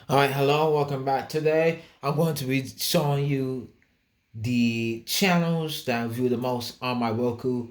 All right, hello, welcome back. Today, I'm going to be showing you the channels that I view the most on my Roku.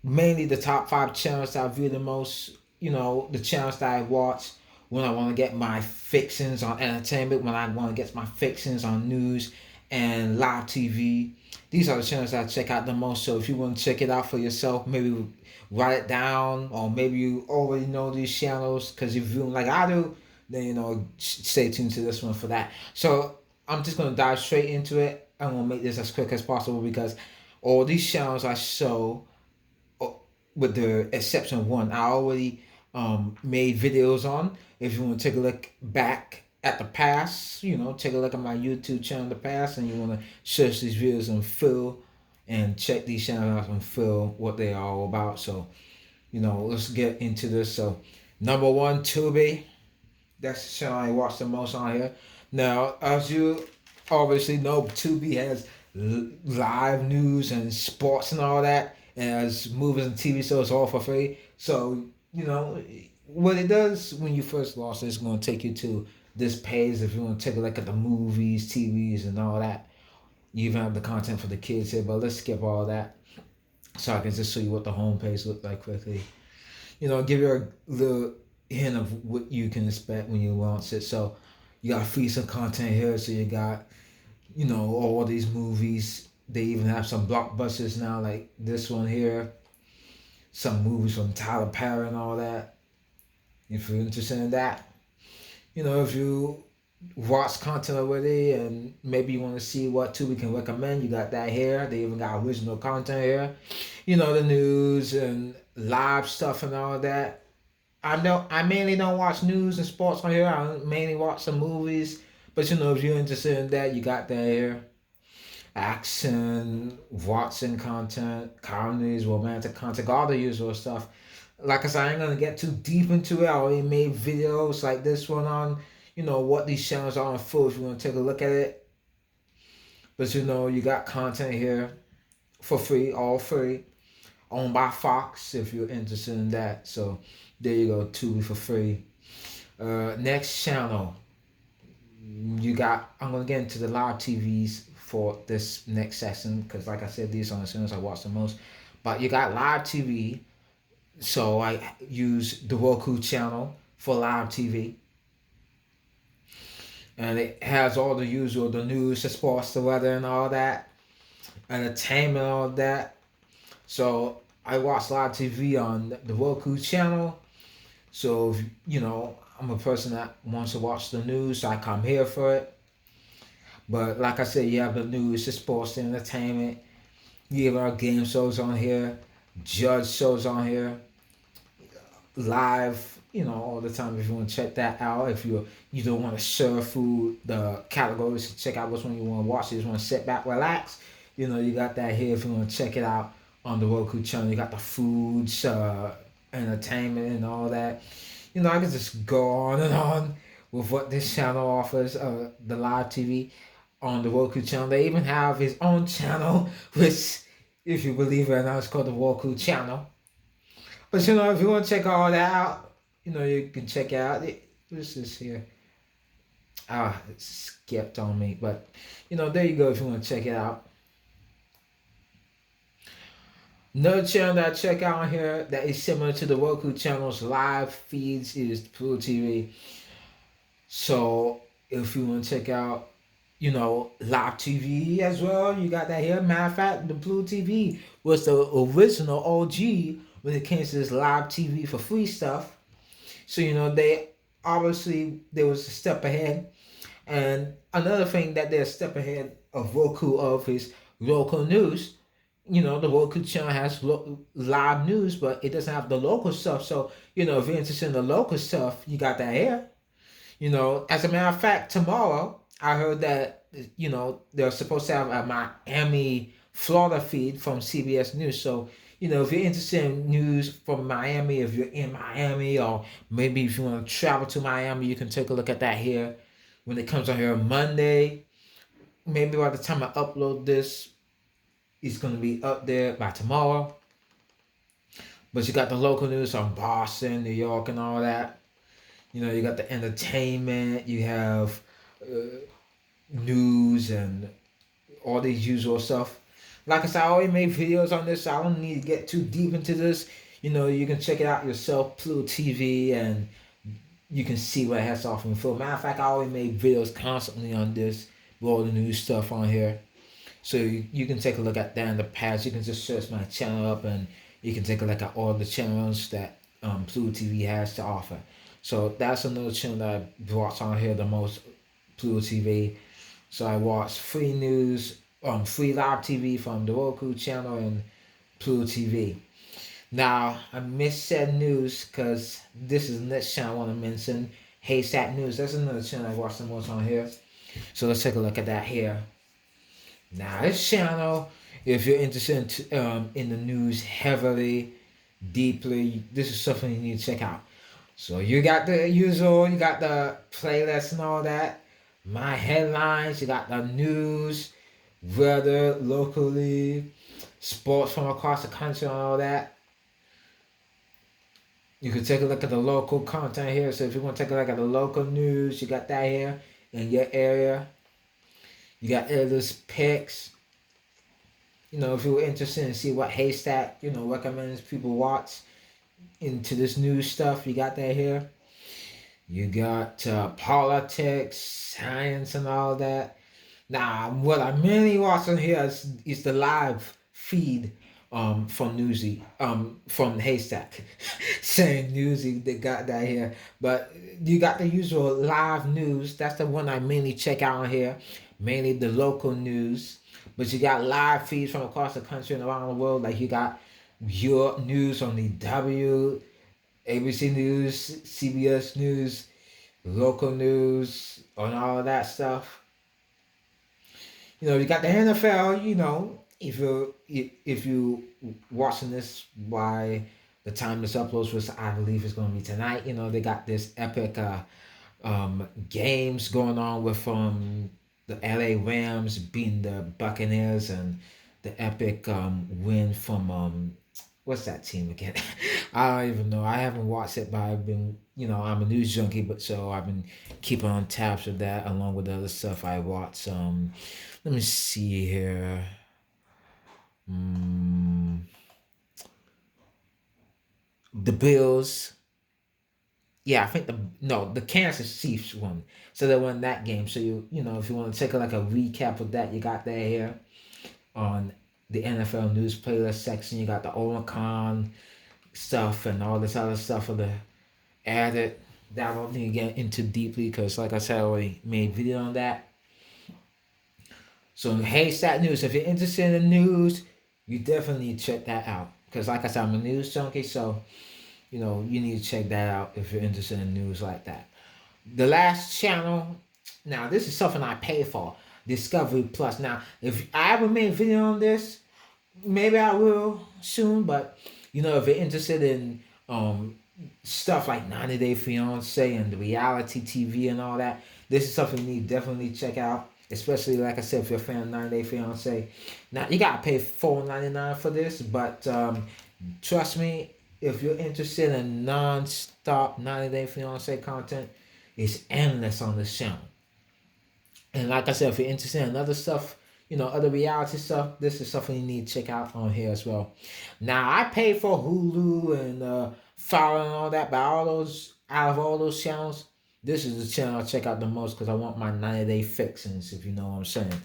Mainly the top five channels that I view the most. The channels that I watch when I want to get my fixings on entertainment, when I want to get my fixings on news and live TV. These are the channels that I check out the most. So if you want to check it out for yourself, maybe write it down, or maybe you already know these channels because you view them like I do, then stay tuned to this one for that. So I'm just gonna dive straight into it. I'm gonna make this as quick as possible because all these channels I show, with the exception of one, I already made videos on. If you want to take a look back at the past, take a look at my YouTube channel in the past, and you want to search these videos and feel and check these channels out and feel what they are all about. So, let's get into this. So, number one, Tubi. That's the channel I watch the most on here. Now, as you obviously know, Tubi has live news and sports and all that, and as movies and TV shows all for free. So, what it does when you first launch it is going to take you to this page if you want to take a look at the movies, TVs, and all that. You even have the content for the kids here, but let's skip all that so I can just show you what the homepage looked like quickly. Give you a little hint of what you can expect when you launch it. So you got free some content here. So you got, all these movies. They even have some blockbusters now, like this one here. Some movies from Tyler Perry and all that. If you're interested in that, if you watch content already and maybe you want to see what Tubi can recommend, you got that here. They even got original content here. The news and live stuff and all that. I mainly don't watch news and sports on here. I mainly watch some movies. But if you're interested in that, you got that here. Action, Watson content, comedies, romantic content, all the usual stuff. Like I said, I ain't gonna get too deep into it. I already made videos like this one on, what these channels are in full if you want to take a look at it. But you got content here for free, all free, owned by Fox if you're interested in that. So there you go, Tubi for free. Next channel, I'm gonna get into the live TVs for this next session because, like I said, these are the channels I watch the most. But you got live TV, so I use the Roku channel for live TV, and it has all the usual, the news, the sports, the weather, and all that, entertainment, all that. So I watch live TV on the Roku channel. So if, I'm a person that wants to watch the news, so I come here for it. But like I said, you have the news, the sports, the entertainment. You have our game shows on here, judge shows on here, live. All the time. If you want to check that out, if you don't want to surf through the categories to check out which one you want to watch, you just want to sit back, relax. You got that here. If you want to check it out on the Roku channel, you got the foods, entertainment, and all that. I can just go on and on with what this channel offers. The live TV on the Roku channel. They even have his own channel, which, if you believe it or not, it's called the Roku channel. But if you want to check all that out, you can check out. This is here. It skipped on me, but there you go if you want to check it out. Another channel that I check out on here that is similar to the Roku channel's live feeds is Pluto TV. So if you want to check out, live TV as well, you got that here. Matter of fact, the Blue TV was the original OG when it came to this live TV for free stuff. So they obviously there was a step ahead, and another thing that they're a step ahead of Roku of is local news. The Roku channel has live news, but it doesn't have the local stuff. So if you're interested in the local stuff, you got that here. As a matter of fact, tomorrow I heard that they're supposed to have a Miami, Florida feed from CBS News. So if you're interested in news from Miami, if you're in Miami, or maybe if you want to travel to Miami, you can take a look at that here when it comes on here Monday. Maybe by the time I upload this, it's gonna be up there by tomorrow. But you got the local news from Boston, New York, and all that. You got the entertainment, you have news and all these usual stuff. Like I said, I already made videos on this, so I don't need to get too deep into this. You can check it out yourself, Pluto TV, and you can see what it has to offer me. For matter of fact, I already made videos constantly on this with all the new stuff on here. So you can take a look at that in the past. You can just search my channel up and you can take a look at all the channels that Pluto TV has to offer. So that's another channel that I watch on here the most, Pluto TV. So I watch free news, free live TV from the Roku channel and Pluto TV. Now I missed said news because this is the next channel I want to mention. Haystack News. That's another channel I watch the most on here. So let's take a look at that here. Now this channel, if you're interested in the news heavily, deeply, this is something you need to check out. So you got the usual, you got the playlist and all that, my headlines, you got the news, weather locally, sports from across the country and all that. You can take a look at the local content here. So if you want to take a look at the local news, you got that here in your area. You got editor's picks. If you're interested in see what Haystack, recommends people watch into this new stuff, you got that here. You got politics, science, and all that. Now, what I mainly watch on here is the live feed from Newsy, from Haystack. Saying Newsy, they got that here. But you got the usual live news. That's the one I mainly check out on here. Mainly the local news. But you got live feeds from across the country and around the world. Like you got your news on the ABC News, CBS News, local news, and all of that stuff. You got the NFL. If you watching this by the time this uploads, which I believe is going to be tonight, they got this epic games going on with the LA Rams beating the Buccaneers and the epic win from what's that team again? I don't even know. I haven't watched it, but I've been, I'm a news junkie, but so I've been keeping on tabs with that along with the other stuff I watch. Let me see here. The Bills. Yeah, I think the Kansas Chiefs won, so they won that game. So if you want to take a recap of that, you got that here on the NFL news playlist section. You got the Omicron stuff and all this other stuff for the added. That I don't need to get into deeply because, like I said, I already made a video on that. So Haystack News. If you're interested in the news, you definitely need to check that out. Because, like I said, I'm a news junkie, so you need to check that out if you're interested in news like that. The last channel. Now, this is something I pay for. Discovery Plus. Now, if I ever made a video on this, maybe I will soon. But if you're interested in stuff like 90 Day Fiance and the reality TV and all that, this is something you need to definitely check out. Especially, like I said, if you're a fan of 90 Day Fiance. Now, you gotta pay $4.99 for this, but trust me, if you're interested in non-stop 90 Day Fiance content, it's endless on this channel. And like I said, if you're interested in other stuff, other reality stuff, this is something you need to check out on here as well. Now, I pay for Hulu and Fowler and all that, but out of all those channels, this is the channel I check out the most because I want my 90-day fixings, if you know what I'm saying.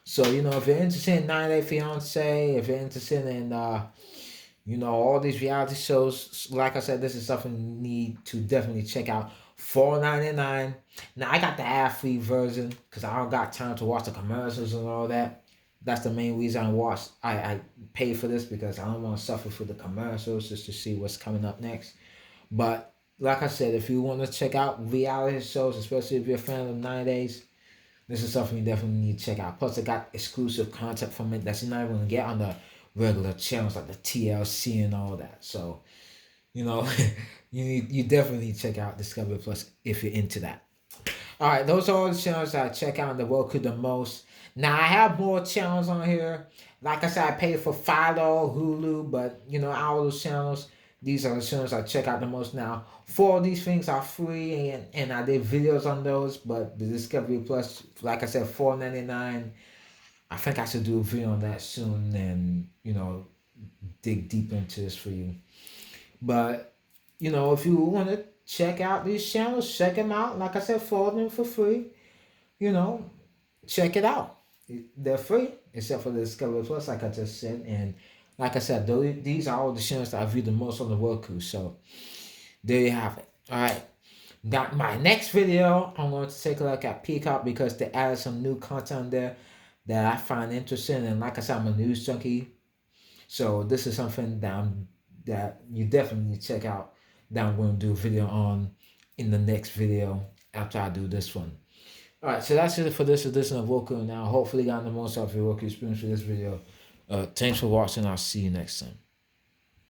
So, if you're interested in 90 Day Fiance, if you're interested in, all these reality shows, like I said, this is something you need to definitely check out. $4.99. Now, I got the ad-free version because I don't got time to watch the commercials and all that. That's the main reason I pay for this because I don't want to suffer for the commercials just to see what's coming up next. But like I said, if you want to check out reality shows, especially if you're a fan of 90 Days, this is something you definitely need to check out. Plus, I got exclusive content from it that's not even going to get on the regular channels like the TLC and all that. So, you definitely need to check out Discovery Plus if you're into that. All right, those are all the channels that I check out on the Roku the most. Now, I have more channels on here. Like I said, I pay for $5 Hulu, but, all those channels, These are the channels I check out the most now. 4 of these things are free, and I did videos on those. But the Discovery Plus, like I said, $4.99. I think I should do a video on that soon, and dig deep into this for you. But if you want to check out these channels, check them out. Like I said, 4 of them for free. You know, check it out. They're free, except for the Discovery Plus, like I just said. And like I said, these are all the channels that I view the most on the Roku. So there you have it. All right. Got my next video. I'm going to take a look at Peacock because they added some new content there that I find interesting. And like I said, I'm a news junkie. So this is something that you definitely need to check out that I'm going to do a video on in the next video after I do this one. Alright, so that's it for this edition of Roku. Now, hopefully you got the most out of your Roku experience for this video. Thanks for watching. I'll see you next time.